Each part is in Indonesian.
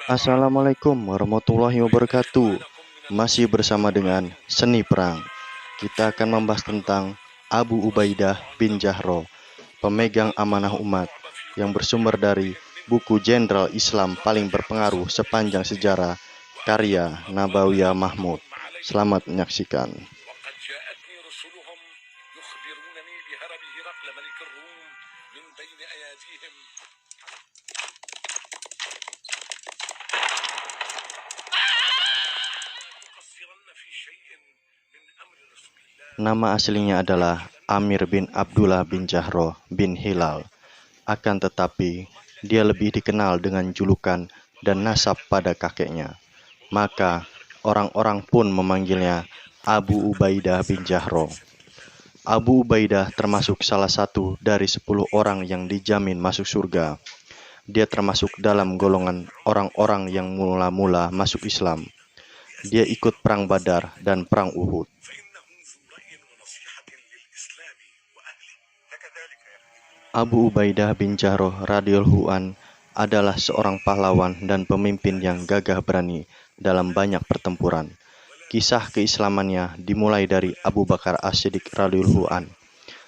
Assalamualaikum warahmatullahi wabarakatuh. Masih bersama dengan Seni Perang. Kita akan membahas tentang Abu Ubaidah bin Jahro, pemegang amanah umat, yang bersumber dari buku Jenderal Islam paling berpengaruh sepanjang sejarah, karya Nabawiyah Mahmud. Selamat menyaksikan. Nama aslinya adalah Amir bin Abdullah bin Jahro bin Hilal. Akan tetapi, dia lebih dikenal dengan julukan dan nasab pada kakeknya. Maka, orang-orang pun memanggilnya Abu Ubaidah bin Jahro. Abu Ubaidah termasuk salah satu dari 10 orang yang dijamin masuk surga. Dia termasuk dalam golongan orang-orang yang mula-mula masuk Islam. Dia ikut perang Badar dan perang Uhud. Abu Ubaidah bin Jahro radhiyallahu an adalah seorang pahlawan dan pemimpin yang gagah berani dalam banyak pertempuran. Kisah keislamannya dimulai dari Abu Bakar As-Siddiq radhiyallahu an,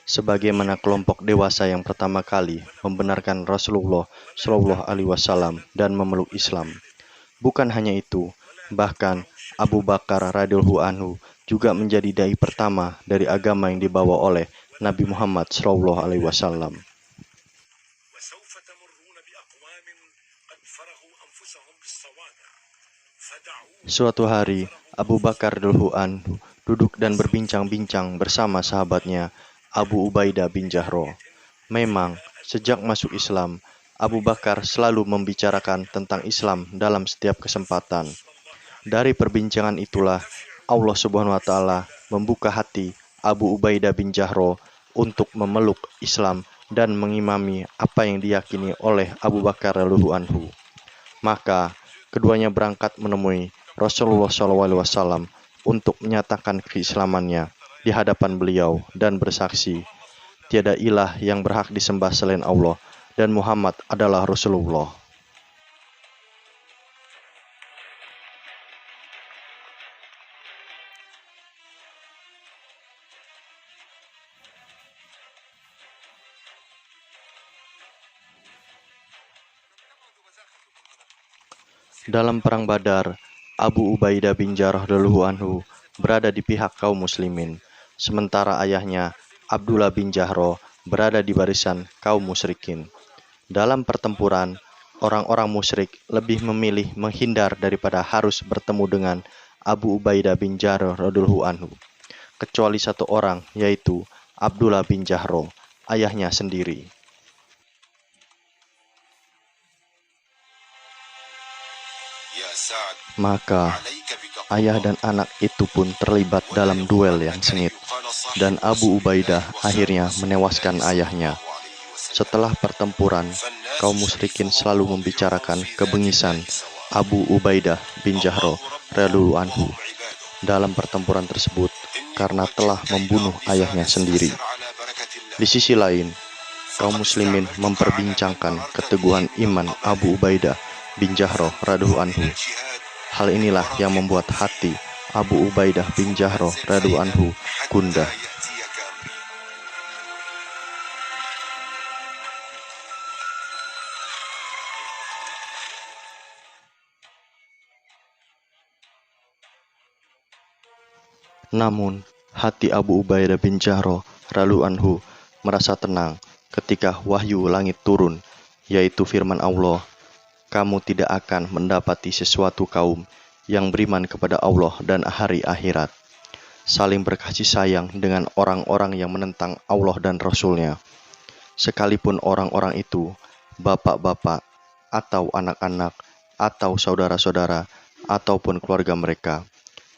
sebagaimana kelompok dewasa yang pertama kali membenarkan Rasulullah Shallallahu alaihi wasallam dan memeluk Islam. Bukan hanya itu, bahkan Abu Bakar radhiyallahu anhu juga menjadi dai pertama dari agama yang dibawa oleh Nabi Muhammad Shallallahu alaihi wasallam. Suatu hari, Abu Bakar radhiyallahu anhu duduk dan berbincang-bincang bersama sahabatnya Abu Ubaidah bin Jahro. Memang, sejak masuk Islam, Abu Bakar selalu membicarakan tentang Islam dalam setiap kesempatan. Dari perbincangan itulah, Allah Subhanahu wa Ta'ala membuka hati Abu Ubaidah bin Jahro untuk memeluk Islam dan mengimami apa yang diyakini oleh Abu Bakar radhiyallahu anhu. Maka, keduanya berangkat menemui Rasulullah SAW untuk menyatakan keislamannya di hadapan beliau dan bersaksi, tiada ilah yang berhak disembah selain Allah dan Muhammad adalah Rasulullah. Dalam perang Badar, Abu Ubaidah bin Jarrah radhiyallahu anhu berada di pihak kaum muslimin, sementara ayahnya Abdullah bin Jahro berada di barisan kaum musyrikin. Dalam pertempuran, orang-orang musyrik lebih memilih menghindar daripada harus bertemu dengan Abu Ubaidah bin Jarrah radhiyallahu anhu, kecuali satu orang, yaitu Abdullah bin Jahro, ayahnya sendiri. Maka, ayah dan anak itu pun terlibat dalam duel yang sengit, dan Abu Ubaidah akhirnya menewaskan ayahnya. Setelah pertempuran, kaum musyrikin selalu membicarakan kebengisan Abu Ubaidah bin Jahro radhiyallahu anhu dalam pertempuran tersebut karena telah membunuh ayahnya sendiri. Di sisi lain, kaum muslimin memperbincangkan keteguhan iman Abu Ubaidah bin Jahro radhiyallahu anhu. Hal inilah yang membuat hati Abu Ubaidah bin Jahro radhiyallahu anhu gundah. Namun, hati Abu Ubaidah bin Jahro radhiyallahu anhu merasa tenang ketika wahyu langit turun, yaitu firman Allah, "Kamu tidak akan mendapati sesuatu kaum yang beriman kepada Allah dan hari akhirat, saling berkasih sayang dengan orang-orang yang menentang Allah dan Rasul-Nya, sekalipun orang-orang itu bapak-bapak, atau anak-anak, atau saudara-saudara, ataupun keluarga mereka."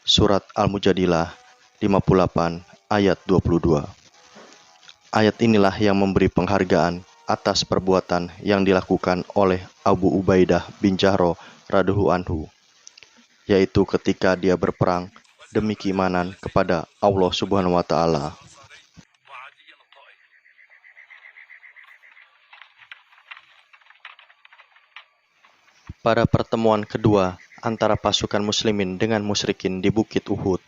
Surat Al-Mujadilah 58 ayat 22. Ayat inilah yang memberi penghargaan atas perbuatan yang dilakukan oleh Abu Ubaidah bin Jahro radhiyallahu anhu, yaitu ketika dia berperang demi keimanan kepada Allah Subhanahu wa Ta'ala. Pada pertemuan kedua antara pasukan muslimin dengan musyrikin di Bukit Uhud,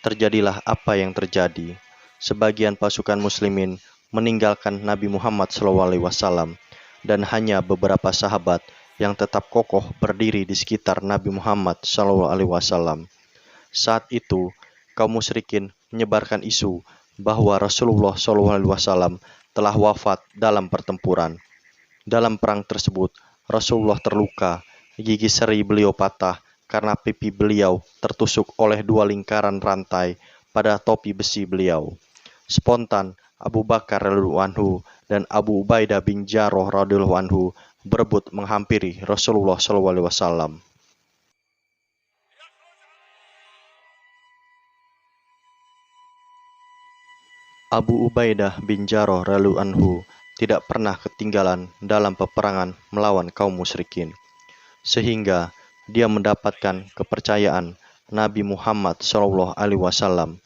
terjadilah apa yang terjadi. Sebagian pasukan muslimin meninggalkan Nabi Muhammad SAW dan hanya beberapa sahabat yang tetap kokoh berdiri di sekitar Nabi Muhammad SAW. Saat itu, kaum musyrikin menyebarkan isu bahwa Rasulullah SAW telah wafat dalam pertempuran. Dalam perang tersebut, Rasulullah terluka, gigi seri beliau patah karena pipi beliau tertusuk oleh dua lingkaran rantai pada topi besi beliau. Spontan, Abu Bakar radhiyallahu anhu dan Abu Ubaidah bin Jarrah radhiyallahu anhu berebut menghampiri Rasulullah SAW. Abu Ubaidah bin Jarrah radhiyallahu anhu tidak pernah ketinggalan dalam peperangan melawan kaum musyrikin, sehingga dia mendapatkan kepercayaan Nabi Muhammad SAW.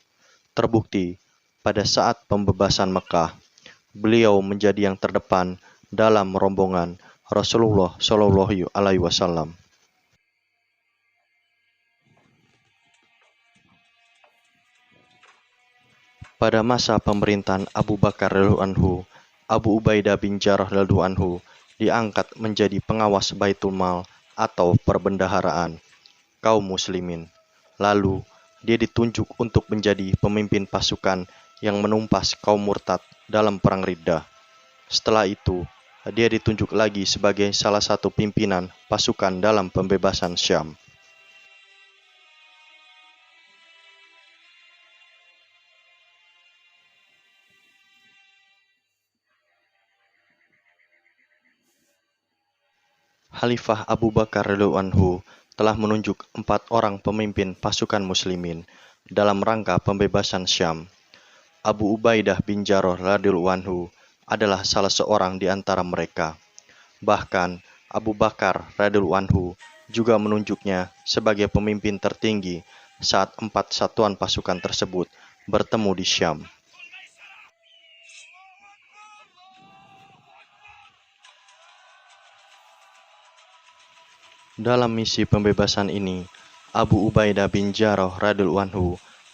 Terbukti pada saat pembebasan Mekah, beliau menjadi yang terdepan dalam rombongan Rasulullah SAW. Pada masa pemerintahan Abu Bakar radhiyallahu anhu, Abu Ubaidah bin Jarrah radhiyallahu anhu diangkat menjadi pengawas Baitul Mal atau perbendaharaan kaum muslimin. Lalu, dia ditunjuk untuk menjadi pemimpin pasukan yang menumpas kaum murtad dalam perang Riddah. Setelah itu, dia ditunjuk lagi sebagai salah satu pimpinan pasukan dalam pembebasan Syam. Khalifah Abu Bakar radhiyallahu anhu telah menunjuk 4 orang pemimpin pasukan muslimin dalam rangka pembebasan Syam. Abu Ubaidah bin Jarrah radhiyallahu anhu adalah salah seorang di antara mereka. Bahkan Abu Bakar radhiyallahu anhu juga menunjuknya sebagai pemimpin tertinggi saat 4 satuan pasukan tersebut bertemu di Syam. Dalam misi pembebasan ini, Abu Ubaidah bin Jarrah radhiyallahu anhu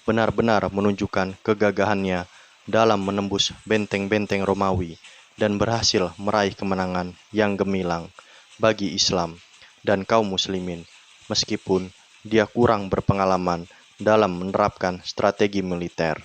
benar-benar menunjukkan kegagahannya dalam menembus benteng-benteng Romawi dan berhasil meraih kemenangan yang gemilang bagi Islam dan kaum muslimin, meskipun dia kurang berpengalaman dalam menerapkan strategi militer.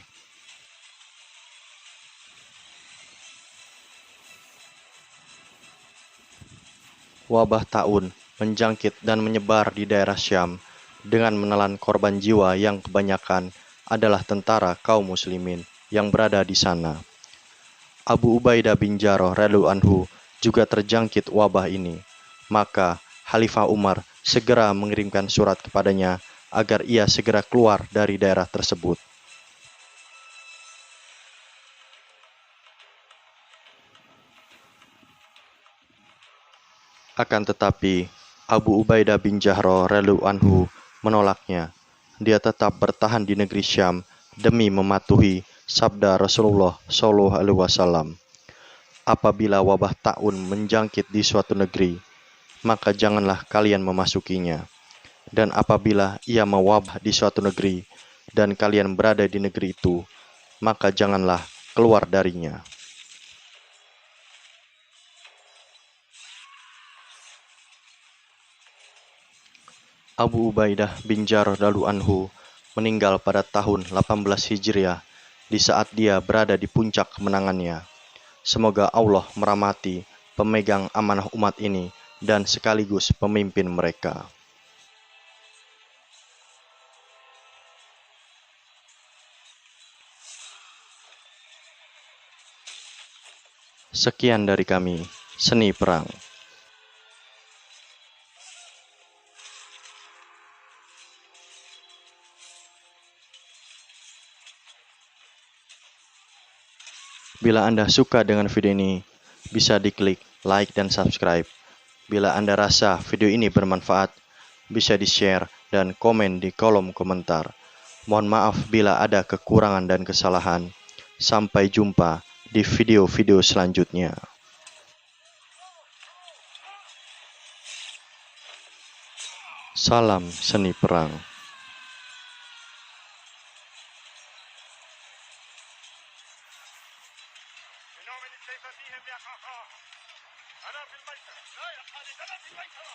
Wabah taun menjangkit dan menyebar di daerah Syam dengan menelan korban jiwa yang kebanyakan adalah tentara kaum muslimin yang berada di sana. Abu Ubaidah bin Jarrah radhiyallahu anhu juga terjangkit wabah ini. Maka Khalifah Umar segera mengirimkan surat kepadanya agar ia segera keluar dari daerah tersebut. Akan tetapi, Abu Ubaidah bin Jarrah radhiyallahu anhu menolaknya. Dia tetap bertahan di negeri Syam demi mematuhi sabda Rasulullah SAW. Apabila wabah taun menjangkit di suatu negeri, maka janganlah kalian memasukinya. Dan apabila ia mewabah di suatu negeri dan kalian berada di negeri itu, maka janganlah keluar darinya. Abu Ubaidah bin Jarrah radhiyallahu anhu meninggal pada tahun 18 Hijriah di saat dia berada di puncak kemenangannya. Semoga Allah merahmati pemegang amanah umat ini dan sekaligus pemimpin mereka. Sekian dari kami, Seni Perang. Bila Anda suka dengan video ini, bisa diklik like dan subscribe. Bila Anda rasa video ini bermanfaat, bisa di-share dan komen di kolom komentar. Mohon maaf bila ada kekurangan dan kesalahan. Sampai jumpa di video-video selanjutnya. Salam seni perang. بنوم الكيف فيهم يا خاخا. أنا في الميسرة لا يا خالد، أنا في الميسرة.